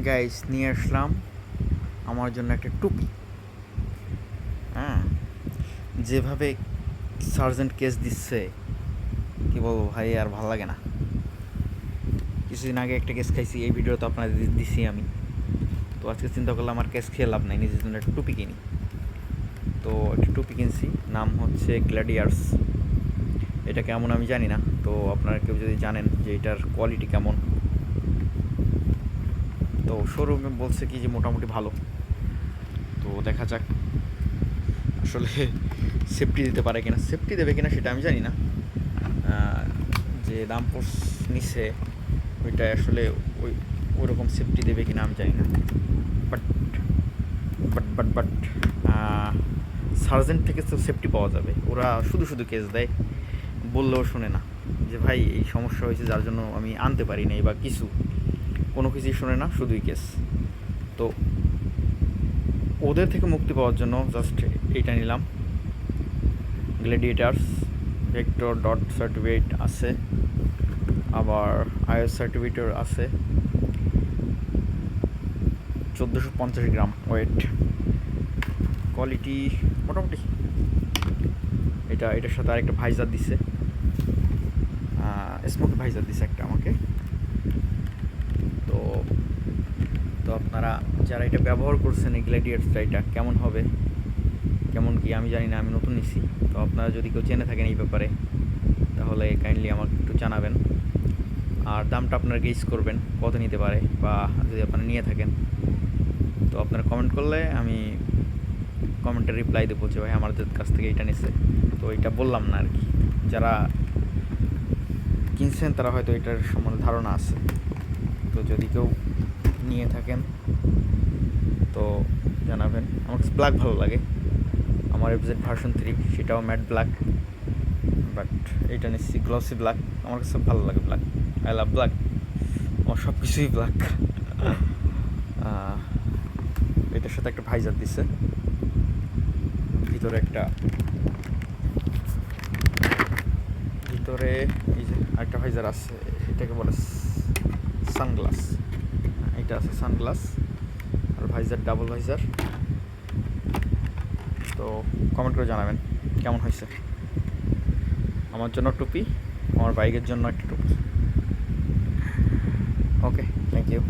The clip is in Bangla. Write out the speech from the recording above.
গাইস নিয়ে আসলাম আমার জন্য একটা টুপি। হ্যাঁ, যেভাবে সার্জেন্ট কেস দিচ্ছে কি বলবো ভাই, আর ভালো লাগে না। কিছুদিন আগে একটা কেস খাইছি, এই ভিডিও তো আপনাদের দিছি আমি। তো আজকে চিন্তা করলাম আমার কেস খেয়ে লাভ নাই, নিজের জন্য একটা টুপি কিনি। তো একটা টুপি কিনছি, নাম হচ্ছে গ্ল্যাডিয়ার্স। এটা কেমন আমি জানি না, তো আপনারা কেউ যদি জানেন যে এটার কোয়ালিটি কেমন। তো শোরুমে বলছে কি যে মোটামুটি ভালো। তো দেখা যাক আসলে সেফটি দিতে পারে কিনা, সেফটি দেবে কিনা সেটা আমি জানি না। যে দাম নিচ্ছে ওইটা আসলে ওই ওরকম সেফটি দেবে কিনা আমি জানি না। But but but but sergeant থেকে তো সেফটি পাওয়া যাবে। ওরা শুধু শুধু কেস দেয়, বললেও শোনে না যে ভাই এই সমস্যা হয়েছে যার জন্য আমি আনতে পারি নাই বা কিছু, কোনো কিছুই শোনে না, শুধুই কেস। তো ওদের থেকে মুক্তি পাওয়ার জন্য জাস্ট এইটা নিলাম, গ্ল্যাডিয়েটার্স। ভেক্টর ডট সার্টিফিকেট আছে, আবার আইএস সার্টিফিকেট আছে। 1450 গ্রাম ওয়েট, কোয়ালিটি মোটামুটি। এটার সাথে আরেকটা ভাইজার দিছে, স্মোকি ভাইজার দিছে একটা আমাকে। তো তো আপনারা যারা এটা ব্যবহার করছেন এই গ্ল্যাডিয়েটার্সটা, এটা কেমন হবে কেমন কি আমি জানি না, আমি নতুন নিচ্ছি। তো আপনারা যদি কেউ জেনে থাকেন এই ব্যাপারে তাহলে কাইন্ডলি আমাকে একটু জানাবেন। আর দামটা আপনারা গেস করবেন কত নিতে পারে, বা যদি আপনারা নিয়ে থাকেন তো আপনারা কমেন্ট করলে আমি কমেন্টে রিপ্লাই দেবো যে ভাই আমাদের কাছ থেকে এটা নিচ্ছে। তো এটা বললাম না আর কি, যারা কিনছেন তারা হয়তো এটার সম্বন্ধে ধারণা আছে। তো যদি কেউ নিয়ে থাকেন তো জানাবেন। আমার কাছে ব্ল্যাক ভালো লাগে, আমার এফজেড ভার্সন 3 সেটাও ম্যাট ব্ল্যাক, বাট এইটা নিচ্ছি গ্লসি ব্ল্যাক। আমার কাছে ভালো লাগে ব্ল্যাক, আই লাভ ব্ল্যাক, আমার সব কিছুই ব্ল্যাক। এটার সাথে একটা ভাইজার দিছে, ভিতরে এই যে একটা ভাইজার আছে, এটাকে বলে সানগ্লাস। এটা আছে সানগ্লাস আর ভাইজার, ডাবল ভাইজার। তো কমেন্ট করে জানাবেন কেমন হয়েছে। আমার জন্য টুপি, আমার বাইকের জন্য একটা টুপি। ওকে, থ্যাংক ইউ।